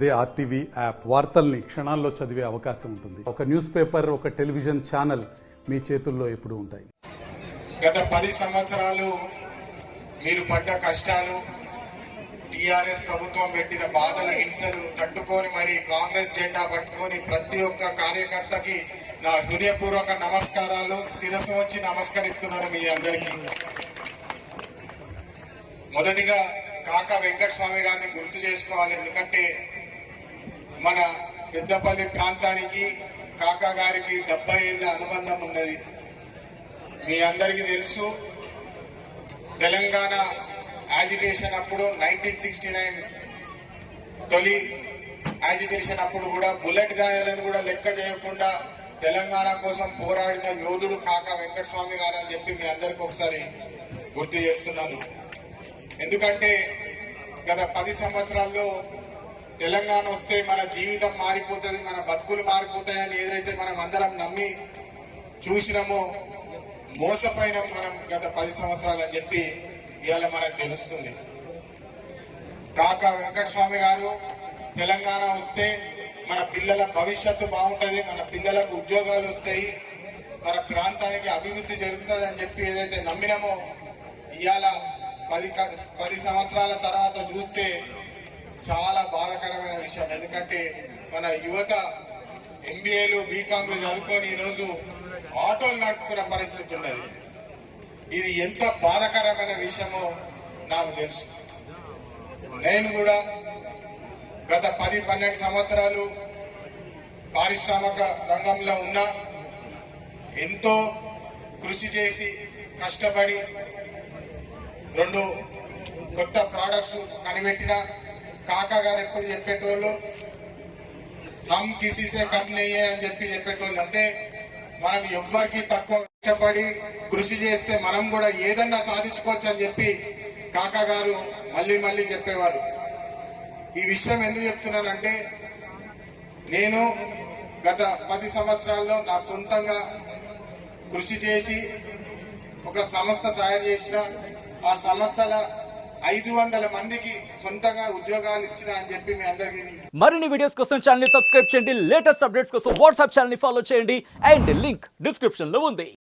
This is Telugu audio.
అదే ఆర్టీవీ యాప్ వార్తల్ని క్షణాల్లో చదివే అవకాశం ఉంటుంది. ఒక న్యూస్ పేపర్, ఒక టెలివిజన్ ఛానల్ మీ చేతుల్లో ఎప్పుడూ ఉంటాయి. గత 10 సంవత్సరాలు మీరు పడ్డ కష్టాలు, టీఆర్ఎస్ ప్రభుత్వం పెట్టిన బాధలు, హింసలు తట్టుకొని మరి కాంగ్రెస్ జెండా పట్టుకొని ప్రతి ఒక్క కార్యకర్తకి నా హృదయపూర్వక నమస్కారాలు. శిరస్సు వచ్చి నమస్కరిస్తున్నాను మీ అందరికీ. మొదటిగా కాకా వెంకటస్వామి గారిని గుర్తు చేసుకోవాలి. ఎందుకంటే మన పెద్దపల్లి ప్రాంతానికి కాకా గారికి 70 ఏళ్ళ అనుబంధం ఉన్నది. మీ అందరికీ తెలుసు, తెలంగాణ యాజిటేషన్ అప్పుడు 1969 తొలి యాజిటేషన్ అప్పుడు కూడా బుల్లెట్ గాయాలను కూడా లెక్క చేయకుండా తెలంగాణ కోసం పోరాడిన యోధుడు కాకా వెంకటస్వామి గారు అని చెప్పి మీ అందరికీ ఒకసారి గుర్తు చేస్తున్నాను. ఎందుకంటే గత 10 సంవత్సరాల్లో తెలంగాణ వస్తే మన జీవితం మారిపోతుంది, మన బతుకులు మారిపోతాయని ఏదైతే మనం అందరం నమ్మి చూసినామో మోసపోయినాం మనం గత 10 సంవత్సరాలు అని చెప్పి ఇవాళ మనకు తెలుస్తుంది. కాకా వెంకటస్వామి గారు తెలంగాణ వస్తే మన పిల్లల భవిష్యత్తు బాగుంటుంది, మన పిల్లలకు ఉద్యోగాలు వస్తాయి, మన ప్రాంతానికి అభివృద్ధి జరుగుతుంది అని చెప్పి ఏదైతే నమ్మినామో ఇవాళ 10 సంవత్సరాల తర్వాత చూస్తే చాలా బాధాకరమైన విషయం. ఎందుకంటే మన యువత ఎంబీఏలు, బీకాంలు చదువుకొని ఈరోజు ఆటోలు నడుపుకున్న పరిస్థితి ఉన్నది. ఇది ఎంత బాధాకరమైన విషయమో నాకు తెలుసు. నేను కూడా గత 10-12 సంవత్సరాలు పారిశ్రామిక రంగంలో ఉన్నా, ఎంతో కృషి చేసి కష్టపడి 2 కొత్త ప్రోడక్ట్స్ కనిపెట్టిన కాకా గారు ఎప్పుడు చెప్పేటోళ్ళు హమ్ కిసీసే కమ్ నయ్యే అని చెప్పేటోళ్ళు. అంటే మనం ఎవ్వరికి తక్కువ కష్టపడి కృషి చేస్తే మనం కూడా ఏదన్నా సాధించుకోవచ్చు అని చెప్పి కాకా గారు మళ్ళీ మళ్ళీ చెప్పేవారు. ఈ విషయం ఎందుకు చెప్తున్నానంటే నేను గత 10 సంవత్సరాల్లో నా సొంతంగా కృషి చేసి ఒక సంస్థ తయారు చేసిన, ఆ సంస్థల 500 మందికి సొంతంగా ఉద్యోగాలు ఇచ్చిన అని చెప్పి మీ అందరికీ. మరిన్ని వీడియోస్ కోసం ఛానల్ ని సబ్స్క్రైబ్ చేయండి, లేటెస్ట్ అప్డేట్స్ కోసం వాట్సాప్ ఛానల్ ని ఫాలో చేయండి అండ్ లింక్ డిస్క్రిప్షన్ లో ఉంది.